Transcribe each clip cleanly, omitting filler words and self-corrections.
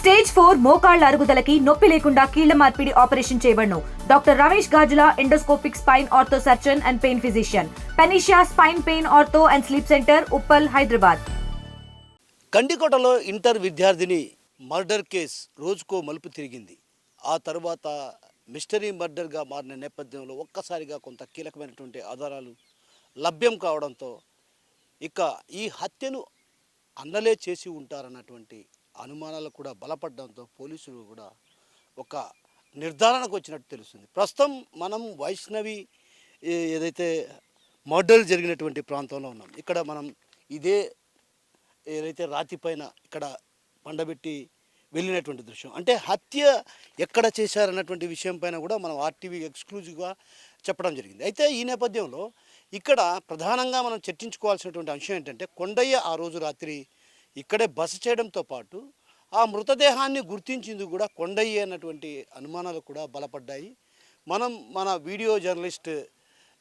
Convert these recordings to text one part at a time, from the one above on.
Stage 4 మోకాళ్ల అరుగుదలకి నొప్పి లేకుండా కీళ్ల మార్పిడి ఆపరేషన్ చేయబడును. Doctor Ramesh Gajula, endoscopic spine ortho surgeon and pain physician, panacea spine pain ortho and sleep centre, Uppal, Hyderabad. కండికోటలో ఇంటర్ విద్యార్థిని మర్డర్ కేసు రోజుకో మలుపు తిరిగింది. ఆ తర్వాత మిస్టరీ మర్డర్గా మారిన నేపథ్యంలో ఒక్కసారిగా కొంత కీలకమైనటువంటి ఆధారాలు లభ్యం కావడంతో ఇక ఈ హత్యను అన్నలే చేసి ఉంటారన్నటువంటి అనుమానాలు కూడా బలపడడంతో పోలీసులు కూడా ఒక నిర్ధారణకు వచ్చినట్టు తెలుస్తుంది. ప్రస్తుతం మనం వైష్ణవి ఏదైతే మర్డర్ జరిగినటువంటి ప్రాంతంలో ఉన్నాం. ఇక్కడ మనం ఇదే ఏదైతే రాతి పైన ఇక్కడ పండబెట్టి వెళ్ళినటువంటి దృశ్యం, అంటే హత్య ఎక్కడ చేశారన్నటువంటి విషయం పైన కూడా మనం ఆర్టీవీ ఎక్స్క్లూజివ్గా చెప్పడం జరిగింది. అయితే ఈ నేపథ్యంలో ఇక్కడ ప్రధానంగా మనం చర్చించుకోవాల్సినటువంటి అంశం ఏంటంటే, కొండయ్య ఆ రోజు రాత్రి ఇక్కడే బస చేయడంతో పాటు ఆ మృతదేహాన్ని గుర్తించేందుకు కూడా కొండయ్య అన్నటువంటి అనుమానాలు కూడా బలపడ్డాయి. మన వీడియో జర్నలిస్ట్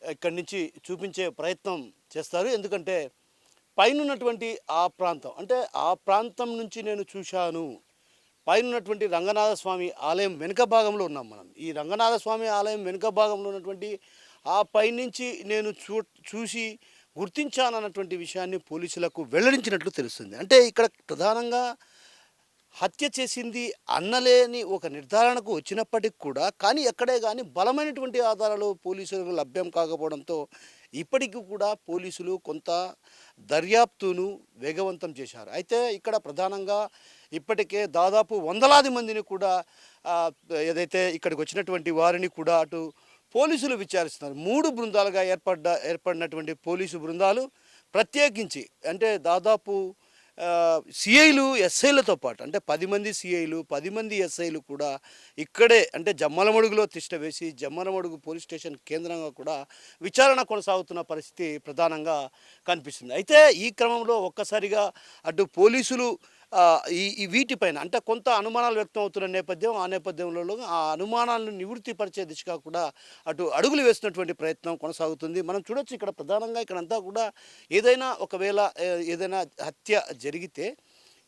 ఇక్కడి నుంచి చూపించే ప్రయత్నం చేస్తారు. ఎందుకంటే పైన ఉన్నటువంటి ఆ ప్రాంతం, అంటే ఆ ప్రాంతం నుంచి నేను చూశాను. పైన ఉన్నటువంటి రంగనాథ స్వామి ఆలయం వెనుక భాగంలో ఉన్నాం మనం. ఈ రంగనాథ స్వామి ఆలయం వెనుక భాగంలో ఉన్నటువంటి ఆ పైనుంచి నేను చూసి గుర్తించానన్నటువంటి విషయాన్ని పోలీసులకు వెల్లడించినట్లు తెలుస్తుంది. అంటే ఇక్కడ ప్రధానంగా హత్య చేసింది అన్నలేని ఒక నిర్ధారణకు వచ్చినప్పటికి కూడా కానీ ఎక్కడే కానీ బలమైనటువంటి ఆధారాలు పోలీసులకు లభ్యం కాకపోవడంతో ఇప్పటికీ కూడా పోలీసులు కొంత దర్యాప్తును వేగవంతం చేశారు. అయితే ఇక్కడ ప్రధానంగా ఇప్పటికే దాదాపు వందలాది మందిని కూడా ఏదైతే ఇక్కడికి వచ్చినటువంటి వారిని కూడా అటు పోలీసులు విచారిస్తున్నారు. 3 బృందాలుగా ఏర్పడినటువంటి పోలీసు బృందాలు ప్రత్యేకించి, అంటే దాదాపు సిఐలు, ఎస్ఐలతో పాటు, అంటే 10 మంది సిఐలు, 10 మంది ఎస్ఐలు కూడా ఇక్కడే, అంటే జమ్మలమడుగులో తిష్ట వేసి జమ్మలమడుగు పోలీస్ స్టేషన్ కేంద్రంగా కూడా విచారణ కొనసాగుతున్న పరిస్థితి ప్రధానంగా కనిపిస్తుంది. అయితే ఈ క్రమంలో ఒక్కసారిగా అటు పోలీసులు ఈ వీటిపైన అంటే కొంత అనుమానాలు వ్యక్తం అవుతున్న నేపథ్యం, ఆ నేపథ్యంలో ఆ అనుమానాలను నివృత్తిపరిచే దిశగా కూడా అటు అడుగులు వేసినటువంటి ప్రయత్నం కొనసాగుతుంది. మనం చూడొచ్చు ఇక్కడ ప్రధానంగా ఇక్కడంతా కూడా ఒకవేళ ఏదైనా హత్య జరిగితే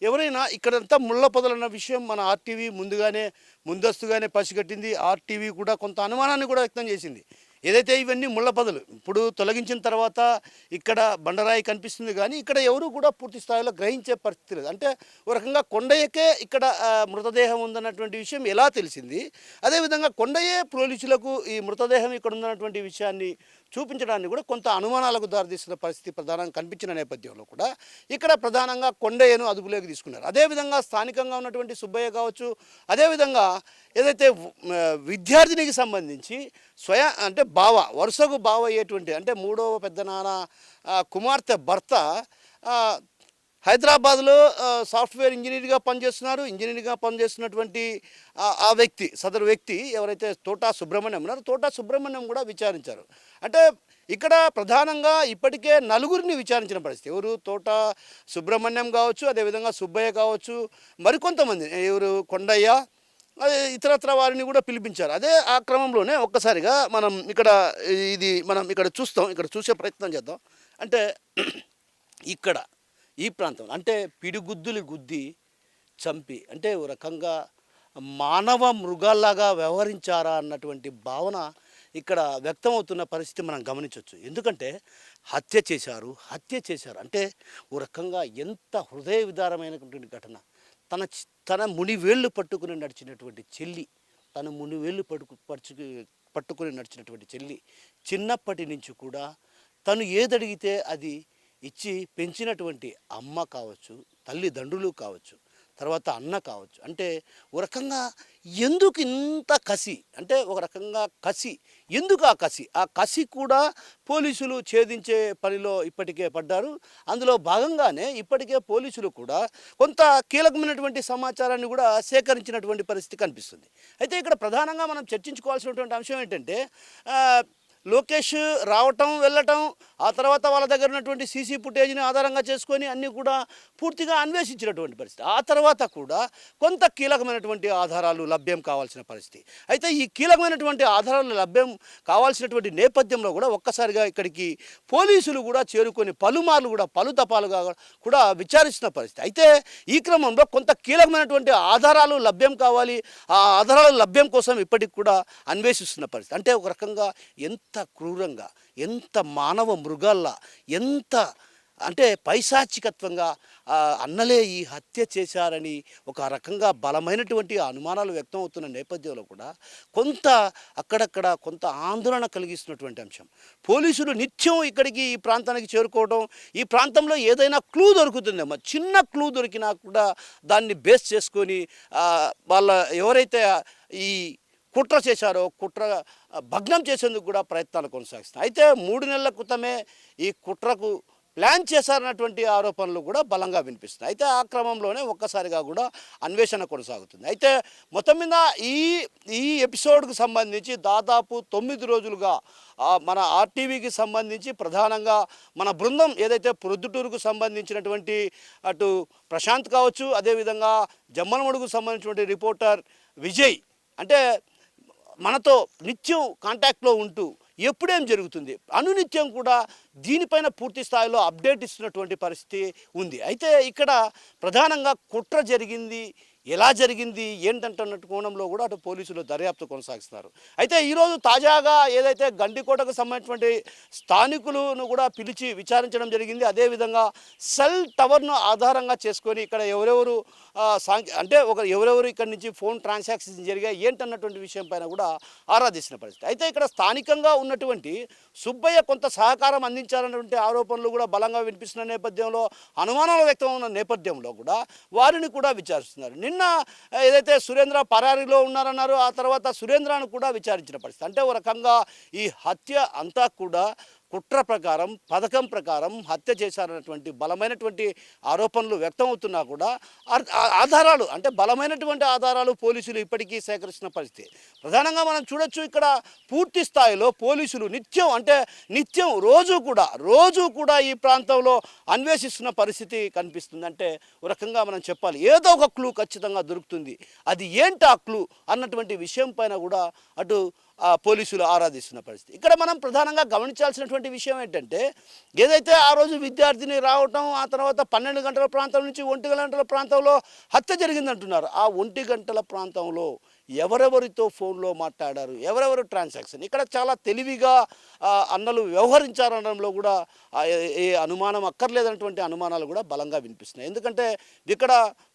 ఎవరైనా ఇక్కడంతా ముళ్ళ పొదలన్న విషయం మన ఆర్టీవీ ముందస్తుగానే పసిగట్టింది. ఆర్టీవీ కూడా కొంత అనుమానాన్ని కూడా వ్యక్తం చేసింది. ఏదైతే ఇవన్నీ ముళ్ళ పొదలు ఇప్పుడు తొలగించిన తర్వాత ఇక్కడ బండరాయి కనిపిస్తుంది, కానీ ఇక్కడ ఎవరు కూడా పూర్తి స్థాయిలో గ్రహించే పరిస్థితి లేదు. అంటే ఒక రకంగా కొండయ్యకే ఇక్కడ మృతదేహం ఉందన్నటువంటి విషయం ఎలా తెలిసింది, అదేవిధంగా కొండయ్యే పోలీసులకు ఈ మృతదేహం ఇక్కడ ఉందన్నటువంటి విషయాన్ని చూపించడాన్ని కూడా కొంత అనుమానాలకు దారితీస్తున్న పరిస్థితి ప్రధానంగా కనిపించిన నేపథ్యంలో కూడా ఇక్కడ ప్రధానంగా కొండయ్యను అదుపులోకి తీసుకున్నారు. అదేవిధంగా స్థానికంగా ఉన్నటువంటి సుబ్బయ్య కావచ్చు, అదేవిధంగా ఏదైతే విద్యార్థినికి సంబంధించి అంటే వరుసకు బావ అయ్యేటువంటి, అంటే 3వ పెద్దనాన్న కుమార్తె భర్త హైదరాబాద్లో సాఫ్ట్వేర్ ఇంజనీర్గా పనిచేస్తున్నటువంటి ఆ వ్యక్తి, సదరు వ్యక్తి ఎవరైతే తోటా సుబ్రహ్మణ్యం ఉన్నారో, తోటా సుబ్రహ్మణ్యం కూడా విచారించారు. అంటే ఇక్కడ ప్రధానంగా ఇప్పటికే 4గురిని విచారించిన పరిస్థితి. ఎవరు? తోటా సుబ్రహ్మణ్యం కావచ్చు, అదేవిధంగా సుబ్బయ్య కావచ్చు, మరికొంతమంది ఎవరు కొండయ్య, ఇతరత్ర వారిని కూడా పిలిపించారు. అదే ఆ క్రమంలోనే ఒక్కసారిగా మనం ఇక్కడ చూస్తాం, ఇక్కడ చూసే ప్రయత్నం చేద్దాం. అంటే ఇక్కడ ఈ ప్రాంతం, అంటే పిడిగుద్దులు గుద్ది చంపి, అంటే ఓ రకంగా మానవ మృగాల్లాగా వ్యవహరించారా అన్నటువంటి భావన ఇక్కడ వ్యక్తమవుతున్న పరిస్థితి మనం గమనించవచ్చు. ఎందుకంటే హత్య చేశారు అంటే ఓ రకంగా ఎంత హృదయ విదారమైనటువంటి ఘటన. తన మునివేళ్ళు పట్టుకుని నడిచినటువంటి చెల్లి, పట్టుకుని నడిచినటువంటి చెల్లి చిన్నప్పటి నుంచి కూడా తను ఏదడిగితే అది ఇచ్చి పెంచినటువంటి అమ్మ కావచ్చు, తల్లిదండ్రులు కావచ్చు, తర్వాత అన్న కావచ్చు. అంటే ఒక రకంగా ఎందుకు ఇంత కసి, అంటే ఒక రకంగా కసి, ఎందుకు ఆ కసి కూడా పోలీసులు ఛేదించే పనిలో ఇప్పటికే పడ్డారు. అందులో భాగంగానే ఇప్పటికే పోలీసులు కూడా కొంత కీలకమైనటువంటి సమాచారాన్ని కూడా సేకరించినటువంటి పరిస్థితి కనిపిస్తుంది. అయితే ఇక్కడ ప్రధానంగా మనం చర్చించుకోవాల్సినటువంటి అంశం ఏంటంటే, లోకేష్ రావటం వెళ్ళటం ఆ తర్వాత వాళ్ళ దగ్గర ఉన్నటువంటి సీసీ ఫుటేజ్ని ఆధారంగా చేసుకొని అన్నీ కూడా పూర్తిగా అన్వేషించినటువంటి పరిస్థితి. ఆ తర్వాత కూడా కొంత కీలకమైనటువంటి ఆధారాలు లభ్యం కావాల్సిన పరిస్థితి. అయితే ఈ కీలకమైనటువంటి ఆధారాలు లభ్యం కావాల్సినటువంటి నేపథ్యంలో కూడా ఒక్కసారిగా ఇక్కడికి పోలీసులు కూడా చేరుకొని పలుమార్లు కూడా పలు తపాలుగా కూడా విచారిస్తున్న పరిస్థితి. అయితే ఈ క్రమంలో కొంత కీలకమైనటువంటి ఆధారాలు లభ్యం కావాలి. ఆ ఆధారాల లభ్యం కోసం ఇప్పటికి కూడా అన్వేషిస్తున్న పరిస్థితి. అంటే ఒక రకంగా ఎంత క్రూరంగా, ఎంత మానవ మృగాల్లా, ఎంత అంటే పైశాచికత్వంగా అన్నలే ఈ హత్య చేశారని ఒక రకంగా బలమైనటువంటి అనుమానాలు వ్యక్తం అవుతున్న నేపథ్యంలో కూడా కొంత అక్కడక్కడ కొంత ఆందోళన కలిగిస్తున్నటువంటి అంశం. పోలీసులు నిత్యం ఇక్కడికి ఈ ప్రాంతానికి చేరుకోవడం, ఈ ప్రాంతంలో ఏదైనా క్లూ దొరుకుతుందేమో, చిన్న క్లూ దొరికినా కూడా దాన్ని బేస్ చేసుకొని వాళ్ళ ఎవరైతే ఈ కుట్ర చేశారో కుట్ర భగ్నం చేసేందుకు కూడా ప్రయత్నాలు కొనసాగిస్తున్నాయి. అయితే 3 నెలల క్రితమే ఈ కుట్రకు ప్లాన్ చేశారన్నటువంటి ఆరోపణలు కూడా బలంగా వినిపిస్తున్నాయి. అయితే ఆ క్రమంలోనే ఒక్కసారిగా కూడా అన్వేషణ కొనసాగుతుంది. అయితే మొత్తం మీద ఈ ఎపిసోడ్కు సంబంధించి దాదాపు 9 రోజులుగా మన ఆర్టీవీకి సంబంధించి ప్రధానంగా మన బృందం ఏదైతే ప్రొద్దుటూరుకు సంబంధించినటువంటి అటు ప్రశాంత్ కావచ్చు, అదేవిధంగా జమ్మలమడుగుకు సంబంధించినటువంటి రిపోర్టర్ విజయ్ అంటే మనతో నిత్యం కాంటాక్ట్లో ఉంటూ ఎప్పుడేం జరుగుతుంది అనునిత్యం కూడా దీనిపైన పూర్తి స్థాయిలో అప్డేట్ ఇస్తున్నటువంటి పరిస్థితి ఉంది. అయితే ఇక్కడ ప్రధానంగా కుట్ర జరిగింది, ఎలా జరిగింది ఏంటంటున్నట్టు కోణంలో కూడా అటు పోలీసులు దర్యాప్తు కొనసాగిస్తున్నారు. అయితే ఈరోజు తాజాగా ఏదైతే గండికోటకు సంబంధించినటువంటి స్థానికులను కూడా పిలిచి విచారించడం జరిగింది. అదేవిధంగా సెల్ టవర్ను ఆధారంగా చేసుకొని ఇక్కడ ఎవరెవరు అంటే ఎవరెవరు ఇక్కడ నుంచి ఫోన్ ట్రాన్సాక్షన్స్ జరిగాయి ఏంటన్నటువంటి విషయం పైన కూడా ఆరాధిస్తున్న పరిస్థితి. అయితే ఇక్కడ స్థానికంగా ఉన్నటువంటి సుబ్బయ్య కొంత సహకారం అందించాలన్నటువంటి ఆరోపణలు కూడా బలంగా వినిపిస్తున్న నేపథ్యంలో, అనుమానాలు వ్యక్తం ఉన్న నేపథ్యంలో కూడా వారిని కూడా విచారిస్తున్నారు. నిన్న ఏదైతే సురేంద్ర పరారీలో ఉన్నారన్నారో ఆ తర్వాత సురేంద్రను కూడా విచారించిన పరిస్థితి. అంటే ఒక రకంగా ఈ హత్య అంతా కూడా కుట్ర ప్రకారం, పథకం ప్రకారం హత్య చేశారన్నటువంటి బలమైనటువంటి ఆరోపణలు వ్యక్తం అవుతున్నా కూడా ఆధారాలు అంటే బలమైనటువంటి ఆధారాలు పోలీసులు ఇప్పటికీ సేకరిస్తున్న పరిస్థితి. ప్రధానంగా మనం చూడొచ్చు ఇక్కడ పూర్తి స్థాయిలో పోలీసులు నిత్యం రోజు కూడా ఈ ప్రాంతంలో అన్వేషిస్తున్న పరిస్థితి కనిపిస్తుంది. అంటే ఒక రకంగా మనం చెప్పాలి ఏదో ఒక క్లూ ఖచ్చితంగా దొరుకుతుంది, అది ఏంటి ఆ క్లూ అన్నటువంటి విషయం పైన కూడా అటు పోలీసులు ఆరాధిస్తున్న పరిస్థితి. ఇక్కడ మనం ప్రధానంగా గమనించాల్సినటువంటి విషయం ఏంటంటే ఏదైతే ఆ రోజు విద్యార్థిని రావటం ఆ తర్వాత 12 గంటల ప్రాంతం నుంచి 1 గంటల ప్రాంతంలో హత్య జరిగిందంటున్నారు. ఆ 1 గంటల ప్రాంతంలో ఎవరెవరితో ఫోన్లో మాట్లాడారు, ఎవరెవరు ట్రాన్సాక్షన్, ఇక్కడ చాలా తెలివిగా అన్నలు వ్యవహరించారనడంలో కూడా ఏ అనుమానం అక్కర్లేదన్నటువంటి అనుమానాలు కూడా బలంగా వినిపిస్తున్నాయి. ఎందుకంటే ఇక్కడ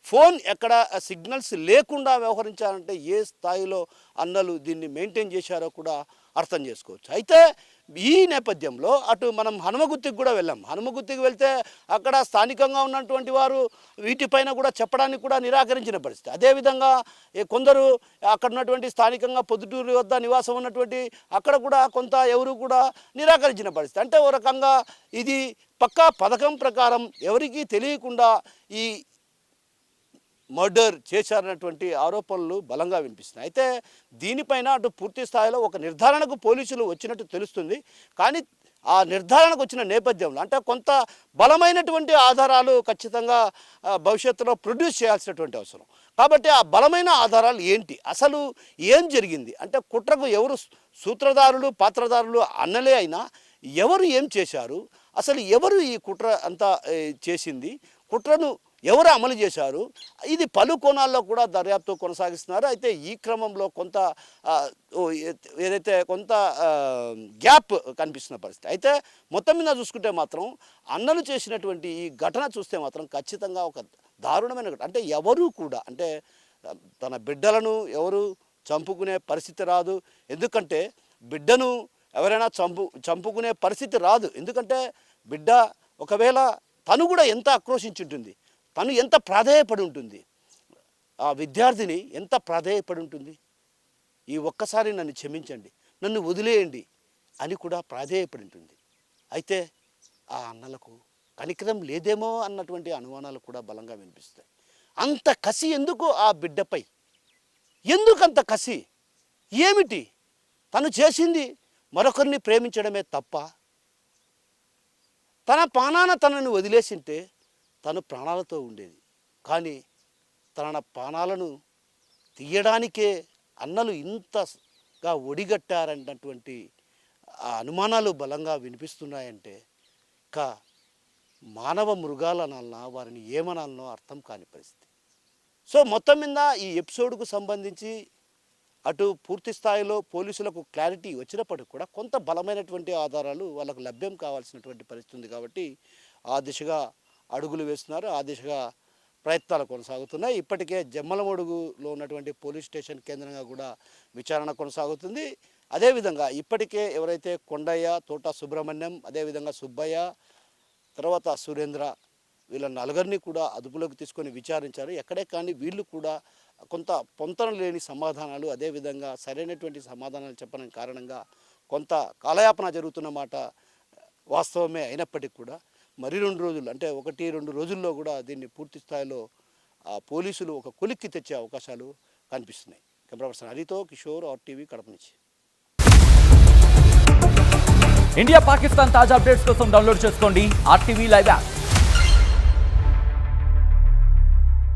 ఫోన్ ఎక్కడ సిగ్నల్స్ లేకుండా వ్యవహరించారంటే ఏ స్థాయిలో అన్నలు దీన్ని మెయింటైన్ చేశారో కూడా అర్థం చేసుకోవచ్చు. అయితే ఈ నేపథ్యంలో అటు మనం హనుమగుత్తికి కూడా వెళ్ళాం. హనుమగుత్తికి వెళ్తే అక్కడ స్థానికంగా ఉన్నటువంటి వారు వీటిపైన కూడా చెప్పడానికి కూడా నిరాకరించిన పరిస్థితి. అదేవిధంగా కొందరు అక్కడ ఉన్నటువంటి స్థానికంగా పొద్దుటూరు వద్ద నివాసం ఉన్నటువంటి అక్కడ కూడా కొంత ఎవరు కూడా నిరాకరించిన పరిస్థితి. అంటే ఓ రకంగా ఇది పక్కా పథకం ప్రకారం ఎవరికీ తెలియకుండా ఈ మర్డర్ చేశారన్నటువంటి ఆరోపణలు బలంగా వినిపిస్తున్నాయి. అయితే దీనిపైన అటు పూర్తి స్థాయిలో ఒక నిర్ధారణకు పోలీసులు వచ్చినట్టు తెలుస్తుంది. కానీ ఆ నిర్ధారణకు వచ్చిన నేపథ్యంలో అంటే కొంత బలమైనటువంటి ఆధారాలు ఖచ్చితంగా భవిష్యత్తులో ప్రొడ్యూస్ చేయాల్సినటువంటి అవసరం. కాబట్టి ఆ బలమైన ఆధారాలు ఏంటి, అసలు ఏం జరిగింది అంటే కుట్రకు ఎవరు సూత్రధారులు పాత్రధారులు అన్నలే అయినా ఎవరు ఏం చేశారు, అసలు ఎవరు ఈ కుట్ర అంతా చేసింది, కుట్రను ఎవరు అమలు చేశారు, ఇది పలు కోణాల్లో కూడా దర్యాప్తు కొనసాగిస్తున్నారు. అయితే ఈ క్రమంలో కొంత ఏదైతే కొంత గ్యాప్ కనిపిస్తున్న పరిస్థితి. అయితే మొత్తం మీద చూసుకుంటే మాత్రం అన్నలు చేసినటువంటి ఈ ఘటన చూస్తే మాత్రం ఖచ్చితంగా ఒక దారుణమైన ఘటన. అంటే ఎవరు కూడా అంటే తన బిడ్డలను ఎవరు చంపుకునే పరిస్థితి రాదు. ఎందుకంటే బిడ్డను ఎవరైనా చంపుకునే పరిస్థితి రాదు. ఎందుకంటే బిడ్డ ఒకవేళ తను కూడా ఎంత ఆక్రోశించి ఉంటుంది, తను ఎంత ప్రాధేయపడి ఉంటుంది, ఆ విద్యార్థిని ఎంత ప్రాధేయపడి ఉంటుంది, ఈ ఒక్కసారి నన్ను క్షమించండి, నన్ను వదిలేయండి అని కూడా ప్రాధేయపడి ఉంటుంది. అయితే ఆ అన్నలకు కనికరం లేదేమో అన్నటువంటి అనుమానాలు కూడా బలంగా వినిపిస్తాయి. అంత కసి ఎందుకు ఆ బిడ్డపై, ఎందుకంత కసి ఏమిటి, తను చేసింది మరొకరిని ప్రేమించడమే తప్ప? తన ప్రాణాన తనను వదిలేసింటే తను ప్రాణాలతో ఉండేది. కానీ తన ప్రాణాలను తీయడానికే అన్నలు ఇంతగా ఒడిగట్టారన్నటువంటి ఆ అనుమానాలు బలంగా వినిపిస్తున్నాయంటే ఇక మానవ మృగాలనాలన్నా వారిని ఏమనాలనో అర్థం కాని పరిస్థితి. సో మొత్తం మీద ఈ ఎపిసోడ్కు సంబంధించి అటు పూర్తి స్థాయిలో పోలీసులకు క్లారిటీ వచ్చినప్పటికి కూడా కొంత బలమైనటువంటి ఆధారాలు వాళ్ళకు లభ్యం కావాల్సినటువంటి పరిస్థితి ఉంది. కాబట్టి ఆ దిశగా అడుగులు వేస్తున్నారు, ఆ దిశగా ప్రయత్నాలు కొనసాగుతున్నాయి. ఇప్పటికే జమ్మలమడుగులో ఉన్నటువంటి పోలీస్ స్టేషన్ కేంద్రంగా కూడా విచారణ కొనసాగుతుంది. అదేవిధంగా ఇప్పటికే ఎవరైతే కొండయ్య, తోట సుబ్రహ్మణ్యం, అదేవిధంగా సుబ్బయ్య, తర్వాత సురేంద్ర వీళ్ళ నలుగురిని కూడా అదుపులోకి తీసుకొని విచారించారు. ఎక్కడే కానీ వీళ్ళు కూడా కొంత పొంతన లేని సమాధానాలు, అదేవిధంగా సరైనటువంటి సమాధానాలు చెప్పడం కారణంగా కొంత కాలయాపన జరుగుతున్న మాట వాస్తవమే అయినప్పటికీ కూడా మరి 2 రోజులు అంటే 1-2 రోజుల్లో కూడా దీన్ని పూర్తి స్థాయిలో పోలీసులు ఒక కొలిక్కి తెచ్చే అవకాశాలు కనిపిస్తున్నాయి. కెమెరా పర్సన్ హరితో కిషోర్, RTV కడప నుంచి. ఇండియా పాకిస్తాన్ తాజా అప్డేట్స్ కోసం డౌన్లోడ్ చేసుకోండి RTV లైవ్ యాప్.